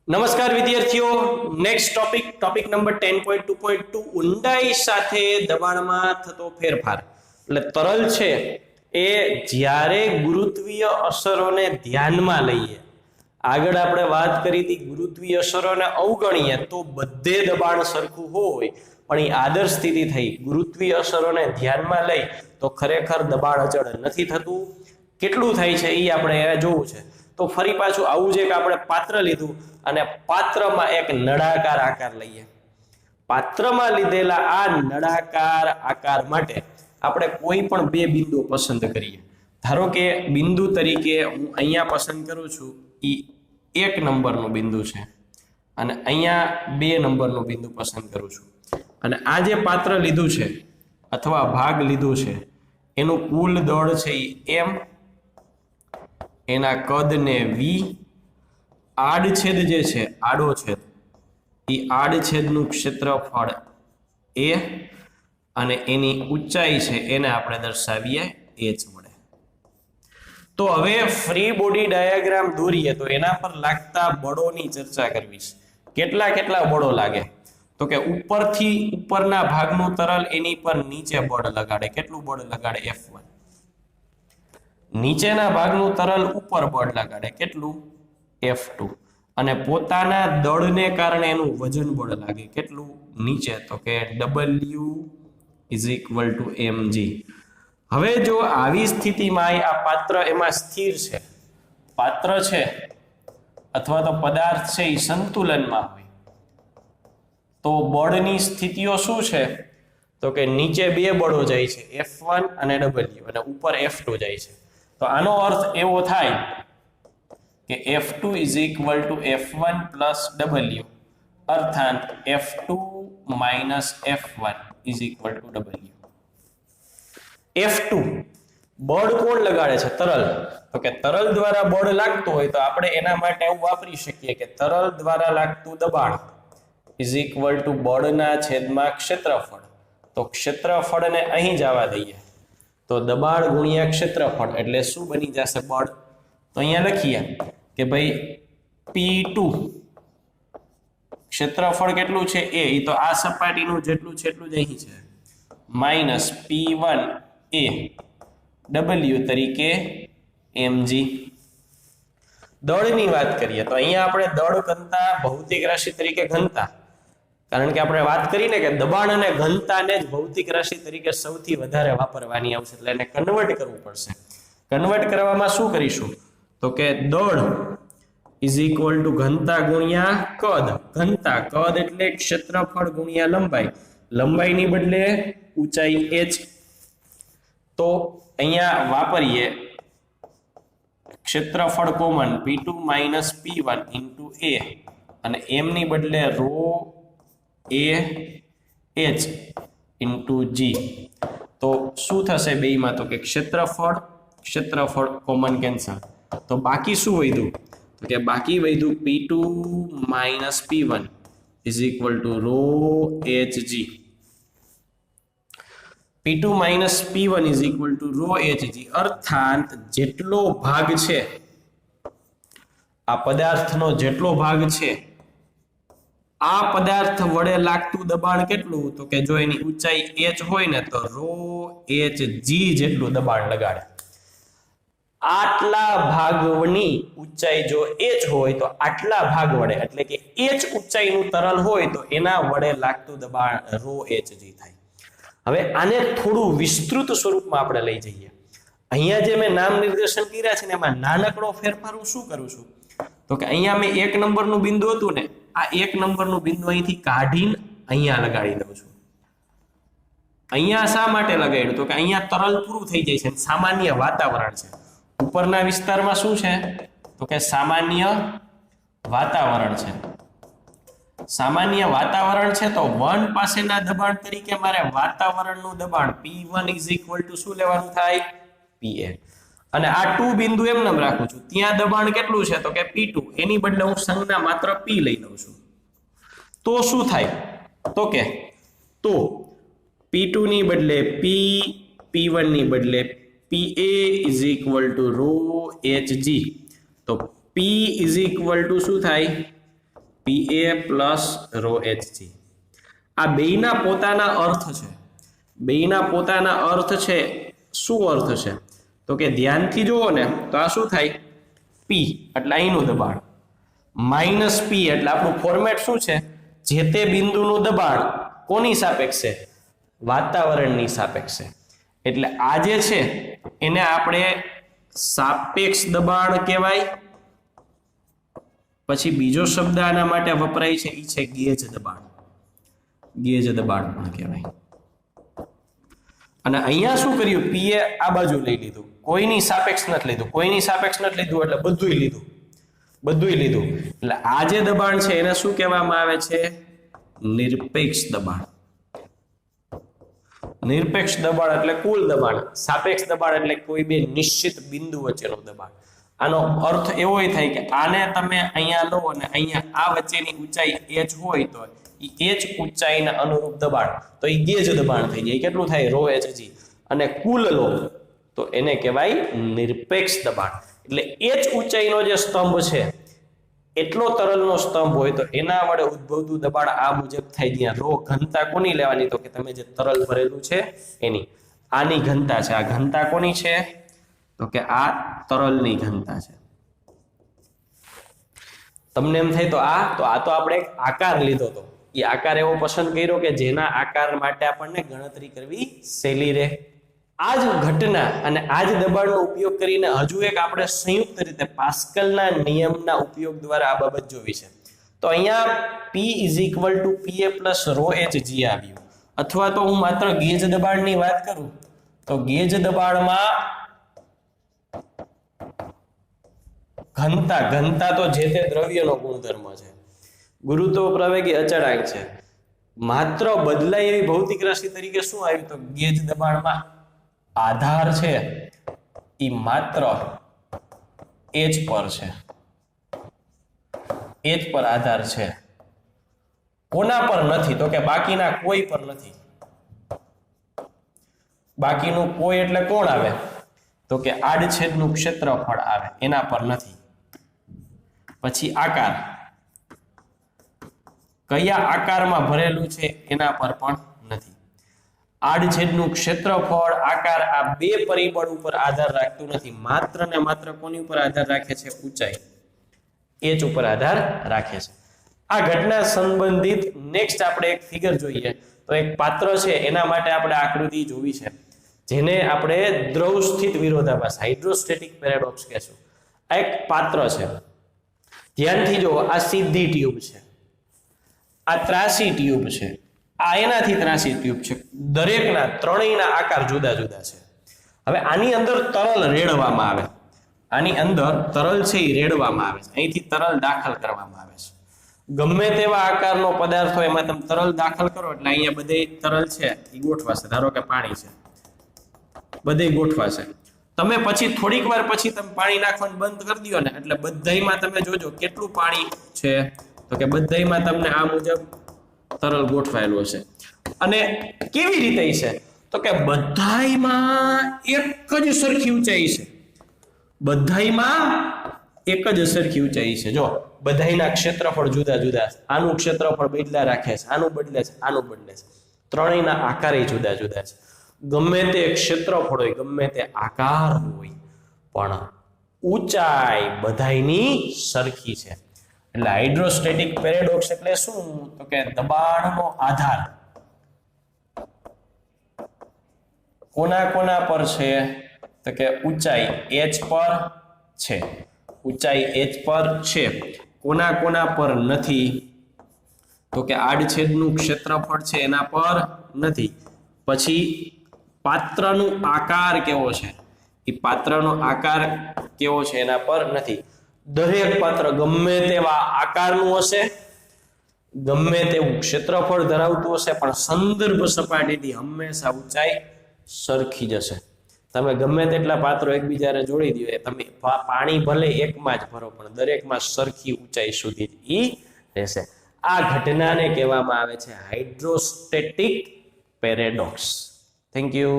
નમસ્કાર વિદ્યાર્થીઓ, next topic number 10.2.2 ઊંડાઈ સાથે દબાણમાં થતો ફેરફાર. એટલે તરલ છે એ જ્યારે ગુરુત્વીય અસરોને ધ્યાનમાં લઈએ, આગળ આપણે વાત કરી હતી ગુરુત્વીય અસરોને અવગણીએ તો બધે દબાણ સરખું હોય, પણ એ આદર્શ સ્થિતિ થઈ. ગુરુત્વીય અસરોને ધ્યાનમાં લઈ તો ખરેખર દબાણ અચળ નથી થતું. કેટલું થાય છે એ આપણે જોવું છે. તો ફરી પાછું આવું છે કે આપણે પાત્ર લીધું અને પાત્રમાં એક નળાકાર આકાર લઈએ. પાત્રમાં લીધેલા આ નળાકાર આકાર માટે આપણે કોઈ પણ બે બિંદુ પસંદ કરીએ. ધારો કે બિંદુ તરીકે હું અહીંયા પસંદ કરું છું, એ 1 નંબરનું બિંદુ છે, અને અહીંયા 2 નંબરનું બિંદુ પસંદ કરું છું. અને આ જે પાત્ર લીધું છે અથવા ભાગ લીધું છે એનું કુલ દળ છે એ m, એના કદને v, આડછેદ જે છે આડો છેદ એ આડછેદનું ક્ષેત્રફળ a, અને એની ઊંચાઈ છે એને આપણે દર્શાવીએ h વડે. તો હવે ફ્રી બોડી ડાયાગ્રામ દોરીએ તો એના પર લાગતા બળોની ચર્ચા કરવી છે. કેટલા બળો લાગે? તો કે ઉપરથી ઉપરના ભાગનું તરલ એની પર નીચે બળ લગાડે. કેટલું બળ લગાડે? F1. નીચેના ભાગનું તરલ ઉપર બળ લગાડે. કેટલું? F2. અને પોતાના દળને કારણે એનું વજન બળ લાગે. કેટલું? નીચે. તો કે W = mg. હવે જો આવી સ્થિતિમાં આ પાત્ર એમાં સ્થિર છે, પાત્ર છે અથવા તો પદાર્થ છે એ સંતુલનમાં હોય, તો બળની સ્થિતિઓ શું છે? તો કે નીચે બે બળો જાય છે, F1 અને W, અને ઉપર F2 જાય છે. તો આનો અર્થ એવો થાય કે F2 = F1 + W, અર્થાત F2 - F1 = W. F2 બળ કોણ લગાડે છે? તરલ. તો કે તરલ દ્વારા બળ લાગતું હોય તો આપણે એના માટે એવું વાપરી શકીએ કે તરલ દ્વારા લાગતું દબાણ = બળના છેદમાં ક્ષેત્રફળ. તો ક્ષેત્રફળને અહીં જવા દઈએ તો દબાણ ગુણ્યા ક્ષેત્રફળ એટલે શું બની જશે? બળ. તો અહીંયા લખીએ કે ભાઈ P2 ક્ષેત્રફળ કેટલું છે? a, એ તો આ સપાટીનું જેટલું છે એટલું જ અહીં છે, માઇનસ P1 a W તરીકે mg. દળની વાત કરીએ તો અહીંયા આપણે દળ ઘનતા ભૌતિક રાશિ તરીકે ઘનતા, કારણ કે આપણે વાત કરીને કે દબાણ અને ઘનતાને જ ભૌતિક રાશિ તરીકે સૌથી વધારે વાપરવાની આવશે, એટલે એને કન્વર્ટ કરવું પડશે. કન્વર્ટ કરવામાં શું કરીશું? તો કે દળ = ઘનતા ગુણ્યા કદ. ઘનતા, કદ એટલે ક્ષેત્રફળ ગુણ્યા લંબાઈ. લંબાઈની બદલે ઊંચાઈ h. તો અહીંયા વાપરીએ ક્ષેત્રફળ કોમન P2 - P1 × a, અને m ની બદલે ρ a h × g. તો શું થશે બેયમાં? તો કે ક્ષેત્રફળ કોમન કેન્સલ. તો બાકી શું વધ્યું? તો કે બાકી વધ્યું P2 - P1 = ρ hg. P2 - P1 = ρ hg, અર્થાત જેટલો ભાગ છે આ પદાર્થનો, જેટલો ભાગ છે આ પદાર્થ વડે લાગતું દબાણ કેટલું? તો કે જો એની ઊંચાઈ h હોય ને તો ρ hg જેટલું દબાણ લગાડે. આટલા ભાગની ઊંચાઈ જો h હોય તો આટલા ભાગ વડે, એટલે કે h ઊંચાઈનું તરલ હોય તો એના વડે લાગતું દબાણ ρ hg થાય. હવે આને થોડું વિસ્તૃત સ્વરૂપમાં આપણે લઈ જઈએ. અહીંયા જે મેં નામ નિર્દેશન કર્યા છે ને એમાં નાનકડો ફેરફાર હું શું કરું છું? તો કે અહીંયા મેં 1 નંબરનું બિંદુ હતું ને, આ 1 નંબરનું બિંદુ અહીંથી કાઢીને અહીંયા લગાડી દઉં છું. અહીંયા શા માટે લગાડ્યું? તો કે અહીંયા તરલ પૂરું થઈ જાય છે, સામાન્ય વાતાવરણ છે. ઉપરના વિસ્તારમાં શું છે? તો કે સામાન્ય વાતાવરણ છે. સામાન્ય વાતાવરણ છે તો 1 પાસેના દબાણ તરીકે મારે વાતાવરણનું દબાણ P1 = શું લેવાનું થાય? Pa. અને આ 2 બિંદુ એમને રાખું છું. ત્યાં દબાણ કેટલું છે? તો કે P2. એની બદલે હું સંજ્ઞા માત્ર P લઈ લઉં છું. તો શું થાય? તો કે P2 ની બદલે P, P1 ની બદલે Pa = ρ hg. તો P = શું થાય? PA plus rho HG. આ બેયના પોતાના અર્થ છે. બેયના પોતાના અર્થ છે. શું અર્થ છે? તો કે ધ્યાનથી જુઓ ને તો આ શું થાય? P એટલે અહીંનું દબાણ માઇનસ P એટલે આપણું ફોર્મેટ શું છે? જે તે બિંદુનું દબાણ કોની સાપેક્ષે? વાતાવરણની સાપેક્ષે. એટલે આ જે છે એને આપણે સાપેક્ષ દબાણ કહેવાય. પછી બીજો શબ્દ આના માટે વપરાય છે એ છે ગેજ દબાણ. ગેજ દબાણ પણ કહેવાય. અને અહીંયા શું કર્યું? P એ આ બાજુ લઈ લીધું, કોઈની સાપેક્ષ નથી લીધું. કોઈની સાપેક્ષ નથી લીધું એટલે બધુંય લીધું. બધુંય લીધું એટલે આ જે દબાણ છે એને શું કહેવામાં આવે છે? નિરપેક્ષ દબાણ. નિરપેક્ષ દબાણ એટલે કુલ દબાણ. સાપેક્ષ દબાણ એટલે કોઈ બે નિશ્ચિત બિંદુ વચ્ચેનું દબાણ. આનો અર્થ એવો થાય કે આને તમે અહીંયા લો અને અહીંયા આ વચ્ચેની ઊંચાઈ h હોય તો એ h ઊંચાઈના અનુરૂપ દબાણ તો એ ગેજ દબાણ થઈ જાય. કેટલું થાય? Rho HG. અને કુલ લો તો એને કહેવાય નિરપેક્ષ દબાણ. એટલે h ઊંચાઈનો જે સ્તંભ છે એટલો તરલનો સ્તંભ હોય તો એના વડે ઉદ્ભવતું દબાણ આ મુજબ થાય. જ્યાં રો ઘનતા કોની લેવાની? તો કે તમે જે તરલ ભરેલું છે એની. આની ઘનતા છે. આ ઘનતા કોની છે? તો કે આ તરલની ઘનતા છે. તમને એમ થાય તો આ તો આપણે એક આકાર લીધો હતો. એ આકાર એવો પસંદ કર્યો કે જેના આકાર માટે આપણને ગણતરી કરવી સહેલી રહે. આ જ ઘટના અને આ જ દબાણનો ઉપયોગ કરીને હજુ એક આપણે સંયુક્ત રીતે પાસ્કલના નિયમના ઉપયોગ દ્વારા આ બાબત જોવી છે. તો અહીંયા P = PA + રો HG આવ્યું. અથવા તો હું માત્ર ગેજ દબાણની વાત કરું તો ગેજ દબાણમાં ઘનતા તો જે તે દ્રવ્યનો ગુણધર્મ છે. ગુરુત્વ પ્રવેગી અચળાંક છે. માત્ર બદલાય એવી ભૌતિક રાશિ તરીકે શું આવ્યું? તો ગેજ દબાણમાં આધાર છે એ માત્ર h પર છે. h પર આધાર છે. કોના પર નથી? તો કે બાકીના કોઈ પર નથી. બાકીનું કોઈ એટલે કોણ આવે? તો કે આડછેદનું ક્ષેત્રફળ આવે, એના પર નથી. પછી આકાર, કયા આકારમાં ભરેલું છે એના પર પણ નથી. આડછેદનું ક્ષેત્રફળ, આકાર આ બે પરિબળ ઉપર આધાર રાખતું નથી. માત્ર ને માત્ર કોની ઉપર આધાર રાખે છે? ઊંચાઈ h ઉપર આધાર રાખે છે. આ ઘટના સંબંધિત નેક્સ્ટ આપણે એક ફિગર જોઈએ તો એક પાત્ર છે એના માટે આપણે આકૃતિ જોવી છે જેને આપણે દ્રવ સ્થિત વિરોધાભાસ હાઇડ્રોસ્ટેટિક પેરાડોક્સ કહેશું. આ એક પાત્ર છે. ધ્યાનથી જુઓ, આ સીધી ટ્યુબ છે, આ ત્રાસી ટ્યુબ છે, આ એનાથી ત્રાસી ટ્યુબ છે. દરેકના ત્રણેયના આકાર જુદા જુદા છે. હવે આની અંદર તરલ રેડવામાં આવે. આની અંદર તરલ છે એ રેડવામાં આવે છે. અહીંથી તરલ દાખલ કરવામાં આવે છે. ગમે તેવા આકારનો પદાર્થ હોય એમાં તમે તરલ દાખલ કરો એટલે અહીંયા બધે તરલ છે એ ગોઠવાશે. ધારો કે પાણી છે, બધે ગોઠવાશે. તમે પછી થોડીક વાર પછી તમે પાણી નાખવાનું બંધ કરી દો ને એટલે બધાયમાં તમે જોજો કેટલું પાણી છે તો કે બધાયમાં તમને આ મુજબ તરલ ગોઠવાયેલું હશે. અને કેવી રીતે છે તો કે બધાયમાં એક જ સરખી ઊંચાઈ છે. બધાયમાં એક જ સરખી ઊંચાઈ છે. જો બધાયના ક્ષેત્રફળ જુદા જુદા છે. આનું ક્ષેત્રફળ બદલા રાખે છે, આનું બદલે છે, આનું બદલે છે. ત્રણેયના આકારે જુદા જુદા છે. ગમે તે ક્ષેત્રફળ હોય, ગમે તે આકાર હોય, પણ ઊંચાઈ બધાયની સરખી છે. એટલે હાઇડ્રોસ્ટેટિક પેરાડોક્સ એટલે શું તો કે દબાણનો આધાર કોના કોના પર છે તો કે ઊંચાઈ h પર છે. ઊંચાઈ h પર છે. કોના કોના પર નથી તો કે આડછેદનું ક્ષેત્રફળ છે એના પર નથી. પછી પાત્રનો આકાર કેવો છે એ પાત્રનો આકાર કેવો છે એના પર નથી. દરેક પાત્ર ગમે તેવા આકારનું હશે, ગમે તેવું ક્ષેત્રફળ ધરાવતું હશે, પણ સંદર્ભ સપાટીથી હંમેશા ઊંચાઈ સરખી જ હશે. તમે ગમે તેટલા પાત્રો એકબીજાને જોડી દો, તમે પાણી ભલે એકમાં જ ભરો પણ દરેકમાં સરખી ઊંચાઈ સુધી જ રહેશે. આ ઘટનાને કહેવામાં આવે છે હાઇડ્રોસ્ટેટિક પેરાડોક્સ. Thank you.